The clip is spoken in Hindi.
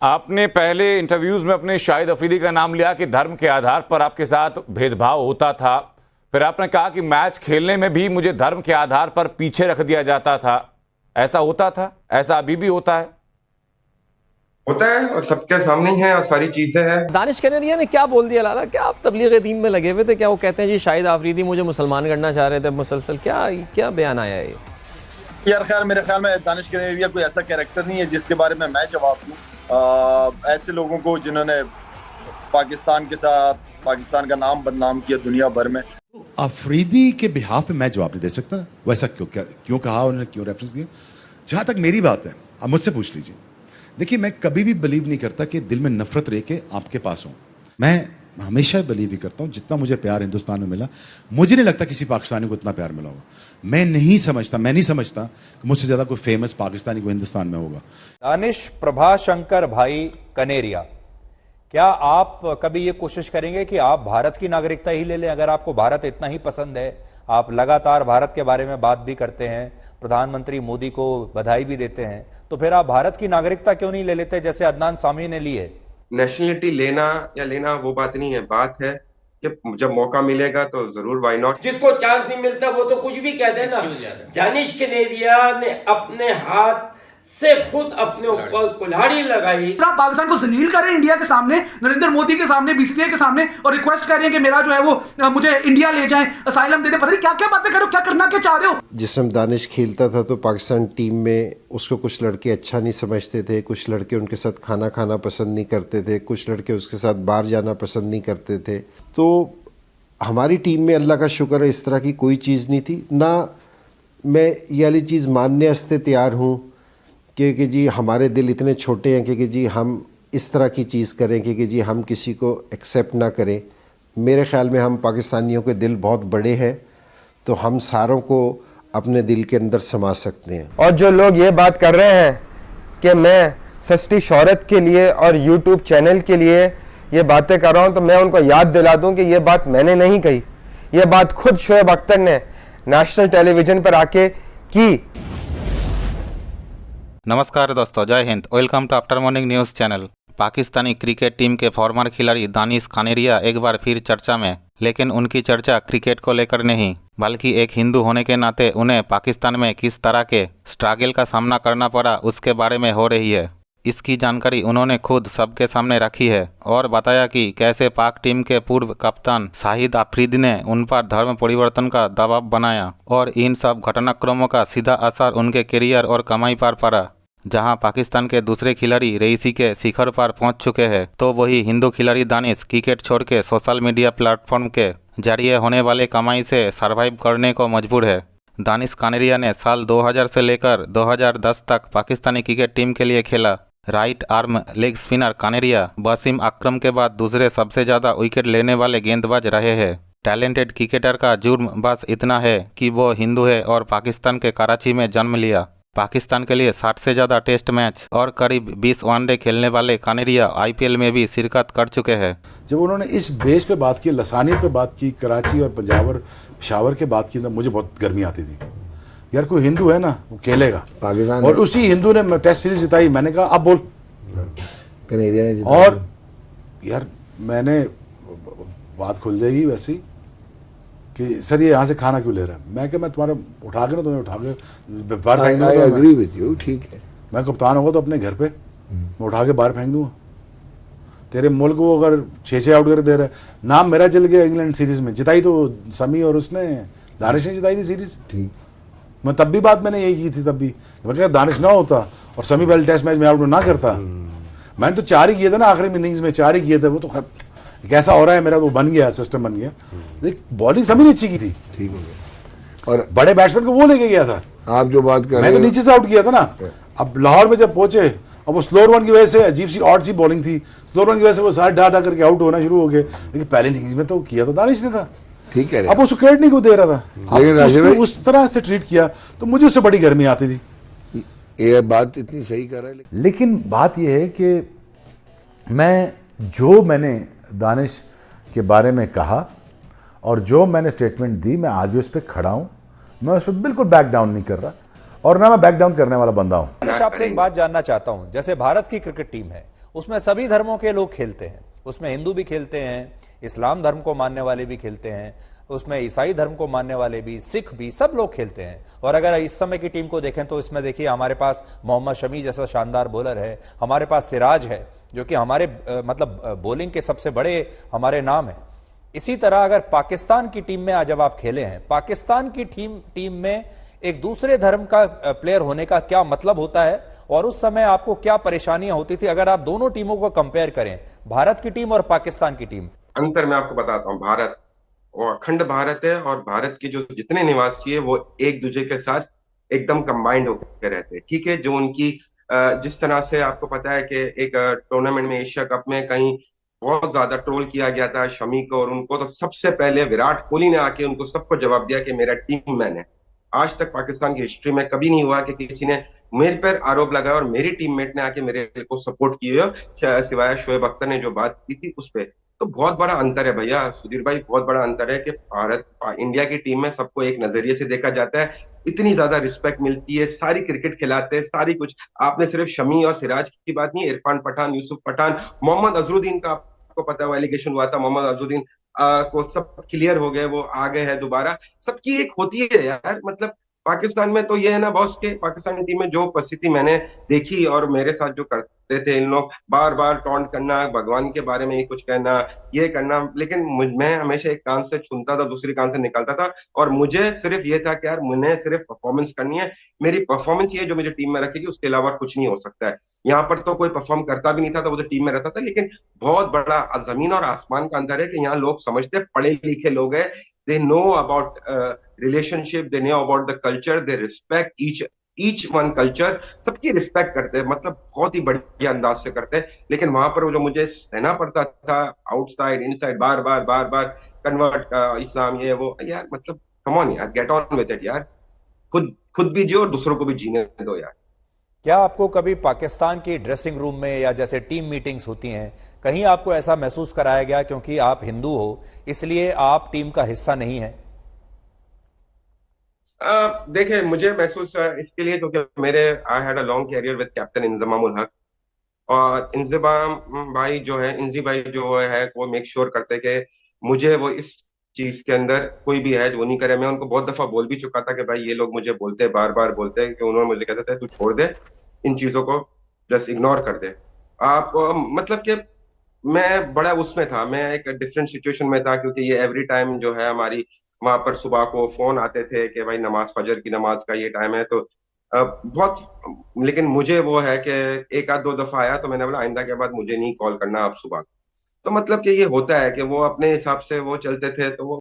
आपने पहले इंटरव्यूज में अपने शाहिद अफरीदी का नाम लिया कि धर्म के आधार पर आपके साथ भेदभाव होता था। फिर आपने कहा कि मैच खेलने में भी मुझे धर्म के आधार पर पीछे रख दिया जाता था। ऐसा होता था? ऐसा अभी भी होता है? होता है और सबके सामने ही है और सारी चीजें हैं। दानिश कनेरिया ने क्या बोल दिया लाला? क्या आप तबलीग दीन में लगे हुए थे? क्या वो कहते हैं जी शाहिद अफरीदी मुझे मुसलमान करना चाह रहे थे मुसलसल? क्या बयान आया है ये? यार मेरे ख्याल में दानिश कनेरिया कोई ऐसा कैरेक्टर नहीं है जिसके बारे में मैं जवाब दूं। ऐसे लोगों को जिन्होंने पाकिस्तान के साथ पाकिस्तान का नाम बदनाम किया दुनिया भर में। अफरीदी के बिहाफ पे मैं जवाब नहीं दे सकता। वैसा क्यों कहा उन्होंने, क्यों रेफरेंस दिया? जहां तक मेरी बात है, आप मुझसे पूछ लीजिए। देखिए, मैं कभी भी बिलीव नहीं करता कि दिल में नफरत रह के आपके पास हो। मैं हमेशा बिलीव ही करता हूं जितना मुझे प्यार हिंदुस्तान में मिला, मुझे नहीं लगता किसी पाकिस्तानी को इतना प्यार मिला होगा। मैं नहीं समझता कि मुझसे ज्यादा कोई फेमस पाकिस्तानी को हिंदुस्तान में होगा। दानिश प्रभाशंकर भाई कनेरिया, क्या आप कभी ये कोशिश करेंगे कि आप भारत की नागरिकता ही ले लें? अगर आपको भारत इतना ही पसंद है, आप लगातार भारत के बारे में बात भी करते हैं, प्रधानमंत्री मोदी को बधाई भी देते हैं, तो फिर आप भारत की नागरिकता क्यों नहीं ले लेते जैसे अदनान सामी ने ली है? नेशनलिटी लेना या लेना वो बात नहीं है। बात है कि जब मौका मिलेगा तो जरूर, व्हाई नॉट। जिसको चांस नहीं मिलता वो तो कुछ भी कह देना। दानिश कनेरिया ने अपने हाथ से खुद अपने ऊपर कुल्हाड़ी लगाई। पाकिस्तान को जलील कर रहे हैं इंडिया के सामने, नरेंद्र मोदी के सामने, बीसीसीआई के सामने, और रिक्वेस्ट कर रहे हैं कि मेरा जो है वो मुझे इंडिया ले जाएं, असाइलम दे दे। पता नहीं क्या क्या बातें करो, क्या करना क्या चाह रहे हो। जिस समय दानिश खेलता था तो पाकिस्तान टीम में उसको कुछ लड़के अच्छा नहीं समझते थे, कुछ लड़के उनके साथ खाना खाना पसंद नहीं करते थे, कुछ लड़के उसके साथ बाहर जाना पसंद नहीं करते थे। तो हमारी टीम में अल्लाह का शुक्र है इस तरह की कोई चीज़ नहीं थी। ना मैं ये वाली चीज़ मानने वास्ते तैयार हूँ कि जी हमारे दिल इतने छोटे हैं कि जी हम इस तरह की चीज़ करें कि जी हम किसी को एक्सेप्ट ना करें। मेरे ख़्याल में हम पाकिस्तानियों के दिल बहुत बड़े हैं, तो हम सारों को अपने दिल के अंदर समा सकते हैं। और जो लोग ये बात कर रहे हैं कि मैं सस्ती शोहरत के लिए और यूट्यूब चैनल के लिए ये बातें कर रहा हूँ, तो मैं उनको याद दिला दूँ कि ये बात मैंने नहीं कही, ये बात खुद शोएब अख्तर ने नेशनल टेलीविज़न पर आके की। नमस्कार दोस्तों, जय हिंद। Welcome to after morning news channel. Pakistani cricket team के फॉर्मर खिलाड़ी दानिश कनेरिया एक बार फिर चर्चा में, लेकिन उनकी चर्चा क्रिकेट को लेकर नहीं बल्कि एक हिंदू होने के नाते उन्हें पाकिस्तान में किस तरह के स्ट्रगल का सामना करना पड़ा उसके बारे में हो रही है। इसकी जानकारी उन्होंने खुद सबके सामने रखी है और बताया कि कैसे पाक टीम के पूर्व कप्तान शाहिद अफरीदी ने उन पर धर्म परिवर्तन का दबाव बनाया और इन सब घटनाक्रमों का सीधा असर उनके करियर और कमाई पर पड़ा। जहां पाकिस्तान के दूसरे खिलाड़ी रईसी के शिखर पर पहुंच चुके हैं, तो वही हिंदू खिलाड़ी दानिश क्रिकेट छोड़ के सोशल मीडिया प्लेटफॉर्म के जरिए होने वाले कमाई से सर्वाइव करने को मजबूर है। दानिश कनेरिया ने साल 2000 से लेकर 2010 तक पाकिस्तानी क्रिकेट टीम के लिए खेला। Right arm leg spinner Kaneria Wasim Akram के बाद दूसरे सबसे ज़्यादा विकेट लेने वाले गेंदबाज रहे हैं। टैलेंटेड क्रिकेटर का जुर्म बस इतना है कि वो हिंदू है और पाकिस्तान के कराची में जन्म लिया। पाकिस्तान के लिए 60 से ज़्यादा टेस्ट मैच और करीब 20 वनडे खेलने वाले कनेरिया आईपीएल में भी शिरकत कर चुके हैं। जब उन्होंने इस बेस पे बात की, लसानियत पे बात की, कराची और पंजाब और पेशावर के बात की, तो मुझे बहुत गर्मी आती थी। यार कोई हिंदू है ना, वो खेलेगा पाकिस्तान, और उसी हिंदू ने टेस्ट सीरीज जिताई। मैंने कहा अब बोल, कनेरिया ने जिताई। और यार मैंने बात खुल जाएगी वैसी कि सर ये यहाँ से खाना क्यों ले रहा है। मैं क्या, मैं तुम्हारा उठा के ना, तुम्हें उठा के बाहर फेंक दूंगा। एग्री विद यू, ठीक है। मैं कप्तान होगा तो अपने घर पे मैं उठा के बाहर फेंक दूंगा। तेरे मुल्क को अगर 6 आउट कर दे रहा है, नाम मेरा चल गया इंग्लैंड सीरीज में। जिताई तो समी और उसने, दानिश ने जिताई थी सीरीज। ठीक, मैं तब भी बात मैंने यही की थी। तब भी मैं क्या, दानिश ना होता और समी पहले टेस्ट मैच में आउट ना करता। मैंने तो 4 ही किए थे ना, आखिरी इनिंग्स में 4 ही किए थे। वो तो कैसा हो रहा है मेरा, तो बन गया, सिस्टम बन गया। देख बॉलिंग सभी ने अच्छी की थी, ठीक हो गया। और बड़े बैट्समैन को वो लेके गया था। आप जो बात कर रहे हैं, मैं तो नीचे से आउट किया था ना। अब लाहौर में जब पहुंचे, अब वो स्लोअर वन की वजह से अजीब सी ऑड सी बॉलिंग थी, स्लोअर वन की वजह से वो सारे डा करके आउट होना शुरू हो गए। लेकिन पहले इनिंग्स में तो किया तो दानिश ने था, ठीक है। अब उसको क्रेडिट नहीं को दे रहा था, लेकिन उस तरह से ट्रीट किया तो मुझे उससे बड़ी गर्मी आती थी। ये बात इतनी सही कर रहा है, लेकिन बात यह है कि मैंने दानिश के बारे में कहा और जो मैंने स्टेटमेंट दी, मैं आज भी उस पर खड़ा हूं। मैं उस पर बिल्कुल बैक डाउन नहीं कर रहा और ना मैं बैक डाउन करने वाला बंदा हूं। आपसे एक बात जानना चाहता हूं, जैसे भारत की क्रिकेट टीम है उसमें सभी धर्मों के लोग खेलते हैं, उसमें हिंदू भी खेलते हैं, इस्लाम धर्म को मानने वाले भी खेलते हैं, उसमें ईसाई धर्म को मानने वाले भी, सिख भी, सब लोग खेलते हैं। और अगर इस समय की टीम को देखें तो इसमें देखिए हमारे पास मोहम्मद शमी जैसा शानदार बॉलर है, हमारे पास सिराज है जो कि हमारे मतलब बॉलिंग के सबसे बड़े हमारे नाम है। इसी तरह अगर पाकिस्तान की टीम में जब आप खेले हैं, पाकिस्तान की टीम में एक दूसरे धर्म का प्लेयर होने का क्या मतलब होता है और उस समय आपको क्या परेशानियां होती थी अगर आप दोनों टीमों को कंपेयर करें, भारत की टीम और पाकिस्तान की टीम? अंतर मैं आपको बताता हूँ। भारत और अखंड भारत है, और भारत के जो जितने निवासी है वो एक दूसरे के साथ एकदम कंबाइंड होकर रहते हैं। ठीक है, जो उनकी जिस तरह से आपको पता है कि एक टूर्नामेंट में, एशिया कप में कहीं बहुत ज्यादा ट्रोल किया गया था शमी को, और उनको तो सबसे पहले विराट कोहली ने आके उनको सबको जवाब दिया कि मेरा टीम मैन है। आज तक पाकिस्तान की हिस्ट्री में कभी नहीं हुआ कि किसी ने मेरे पर आरोप लगाया और मेरी टीममेट ने आके मेरे को सपोर्ट किया, सिवाय शोएब अख्तर ने जो बात की थी उस पे। तो बहुत बड़ा अंतर है भैया, सुधीर भाई, बहुत बड़ा अंतर है कि इंडिया की टीम में सबको एक नजरिए से देखा जाता है, इतनी ज्यादा रिस्पेक्ट मिलती है, सारी क्रिकेट खिलाते हैं, सारी कुछ। आपने सिर्फ शमी और सिराज की बात नहीं, इरफान पठान, यूसुफ पठान, मोहम्मद अजहरुद्दीन का आपको पता है एलिगेशन हुआ था, मोहम्मद अजहरुद्दीन को सब क्लियर हो गए, वो आ गए हैं दोबारा। सबकी एक होती है यार, मतलब पाकिस्तान में तो ये है ना बॉस के, पाकिस्तानी टीम में जो परिस्थिति मैंने देखी और मेरे साथ जो करते थे इन लोग, बार बार टॉन्ट करना, भगवान के बारे में ही कुछ कहना, ये करना, लेकिन मैं हमेशा एक कान से सुनता था, दूसरी कान से निकालता था, और मुझे सिर्फ ये था कि यार मुझे सिर्फ परफॉर्मेंस करनी है, मेरी परफॉर्मेंस ये जो मुझे टीम में रखेगी, उसके अलावा कुछ नहीं हो सकता है। यहाँ पर तो कोई परफॉर्म करता भी नहीं था, तो वो तो टीम में रहता था, लेकिन बहुत बड़ा जमीन और आसमान का अंतर है कि यहाँ लोग समझते पढ़े लिखे लोग हैं, they know about relationship, they know about the culture, they respect each one culture, सबकी रिस्पेक्ट करते हैं, मतलब बहुत ही बढ़िया अंदाज से करते हैं। लेकिन वहां पर वो जो मुझे सहना पड़ता था, आउटसाइड इनसाइड, बार बार कन्वर्ट इस्लाम, ये वो, यार मतलब कम ऑन यार, गेट ऑन विद इट यार, खुद भी जियो और दूसरों को भी जीने दो यार। क्या आपको कभी पाकिस्तान की ड्रेसिंग रूम में या जैसे टीम मीटिंग्स होती हैं, कहीं आपको ऐसा महसूस कराया गया क्योंकि आप हिंदू हो इसलिए आप टीम का हिस्सा नहीं है? देखिए, मुझे महसूस इसके लिए क्योंकि I had a long career with captain Inzamam ul Haq, और इंजमाम भाई जो है, इंजी भाई जो है, वो मेक श्योर करते कि मुझे वो इस चीज के अंदर कोई भी है वो नहीं करे। मैं उनको बहुत दफा बोल भी चुका था कि भाई ये लोग मुझे बोलते हैं, बार बार बोलते हैं, कि उन्होंने मुझे कहते थे तू छोड़ दे इन चीजों को, जस्ट इग्नोर कर दे आप। मतलब कि मैं बड़ा उसमें था, मैं एक डिफरेंट सिचुएशन में था, क्योंकि ये एवरी टाइम जो है हमारी वहां पर सुबह को फोन आते थे कि भाई नमाज, फजर की नमाज का ये टाइम है, तो बहुत, लेकिन मुझे वो है कि एक आध दो दफा आया तो मैंने बोला आइंदा के बाद मुझे नहीं कॉल करना आप सुबह। तो मतलब कि ये होता है कि वो अपने हिसाब से वो चलते थे, तो वो